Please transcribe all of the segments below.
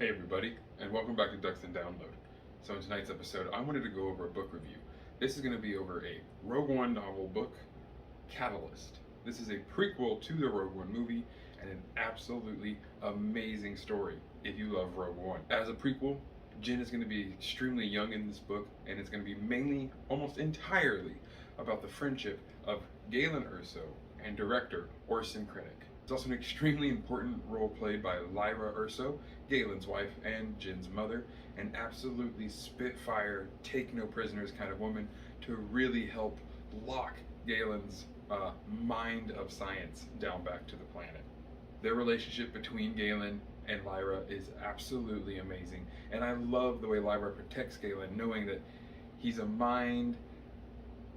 Hey everybody, and welcome back to Ducks and Download. So in tonight's episode, I wanted to go over a book review. This is going to be over a Rogue One novel book, Catalyst. This is a prequel to the Rogue One movie and an absolutely amazing story if you love Rogue One. As a prequel, Jyn is going to be extremely young in this book, and it's going to be mainly, almost entirely, about the friendship of Galen Erso and director Orson Krennic. It's also an extremely important role played by Lyra Erso, Galen's wife and Jyn's mother, an absolutely spitfire, take no prisoners kind of woman to really help lock Galen's mind of science down back to the planet. Their relationship between Galen and Lyra is absolutely amazing, and I love the way Lyra protects Galen, knowing that he's a mind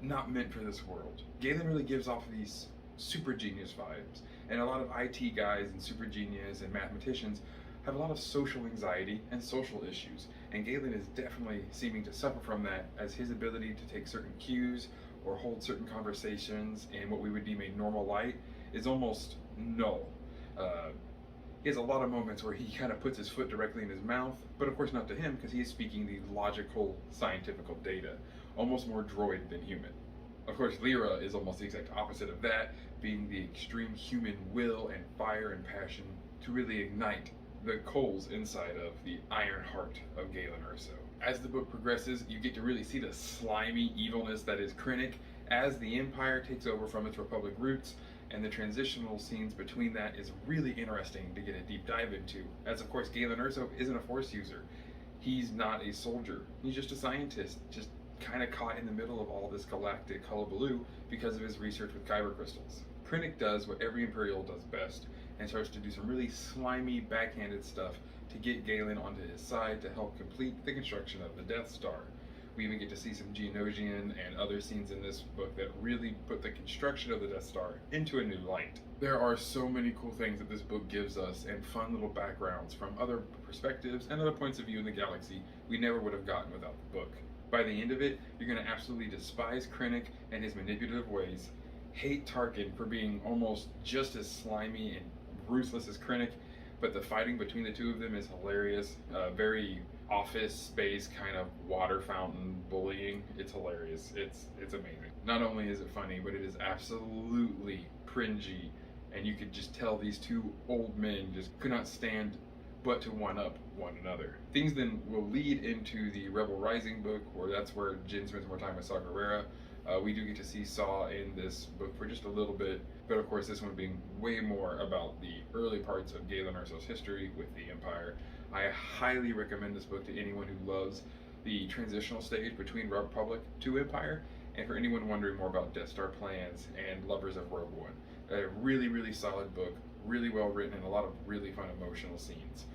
not meant for this world. Galen really gives off these super genius vibes, and a lot of IT guys and super genius and mathematicians have a lot of social anxiety and social issues, and Galen is definitely seeming to suffer from that, as his ability to take certain cues or hold certain conversations in what we would deem a normal light is almost null. He has a lot of moments where he kind of puts his foot directly in his mouth, but of course not to him, because he is speaking the logical, scientific data, almost more droid than human. Of course, Lyra is almost the exact opposite of that, being the extreme human will and fire and passion to really ignite the coals inside of the iron heart of Galen Erso. As the book progresses, you get to really see the slimy evilness that is Krennic as the Empire takes over from its Republic roots, and the transitional scenes between that is really interesting to get a deep dive into, as of course Galen Erso isn't a Force user. He's not a soldier, he's just a scientist, just kind of caught in the middle of all this galactic hullabaloo because of his research with kyber crystals. Krennic does what every Imperial does best and starts to do some really slimy, backhanded stuff to get Galen onto his side to help complete the construction of the Death Star. We even get to see some Geonosian and other scenes in this book that really put the construction of the Death Star into a new light. There are so many cool things that this book gives us, and fun little backgrounds from other perspectives and other points of view in the galaxy we never would have gotten without the book. By the end of it, you're going to absolutely despise Krennic and his manipulative ways, hate Tarkin for being almost just as slimy and ruthless as Krennic, but the fighting between the two of them is hilarious. Very Office Space kind of water fountain bullying. It's hilarious. It's amazing. Not only is it funny, but it is absolutely cringy, and you could just tell these two old men just could not stand but to one-up one another. Things then will lead into the Rebel Rising book, where that's where Jyn spends more time with Saw Gerrera. We do get to see Saw in this book for just a little bit, but of course this one being way more about the early parts of Galen Erso's history with the Empire. I highly recommend this book to anyone who loves the transitional stage between Republic to Empire, and for anyone wondering more about Death Star plans and lovers of Rogue One. A really, really solid book, really well written, and a lot of really fun emotional scenes.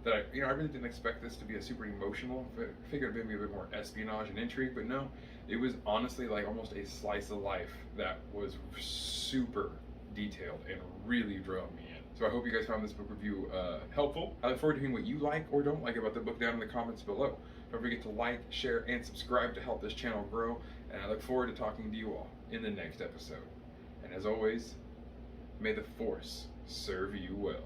That I really didn't expect this to be a super emotional. I figured it'd be a bit more espionage and intrigue, but no, it was honestly like almost a slice of life that was super detailed and really drove me in. So I hope you guys found this book review helpful. I look forward to hearing what you like or don't like about the book down in the comments below. Don't forget to like, share, and subscribe to help this channel grow, and I look forward to talking to you all in the next episode. And as always, may the Force serve you well.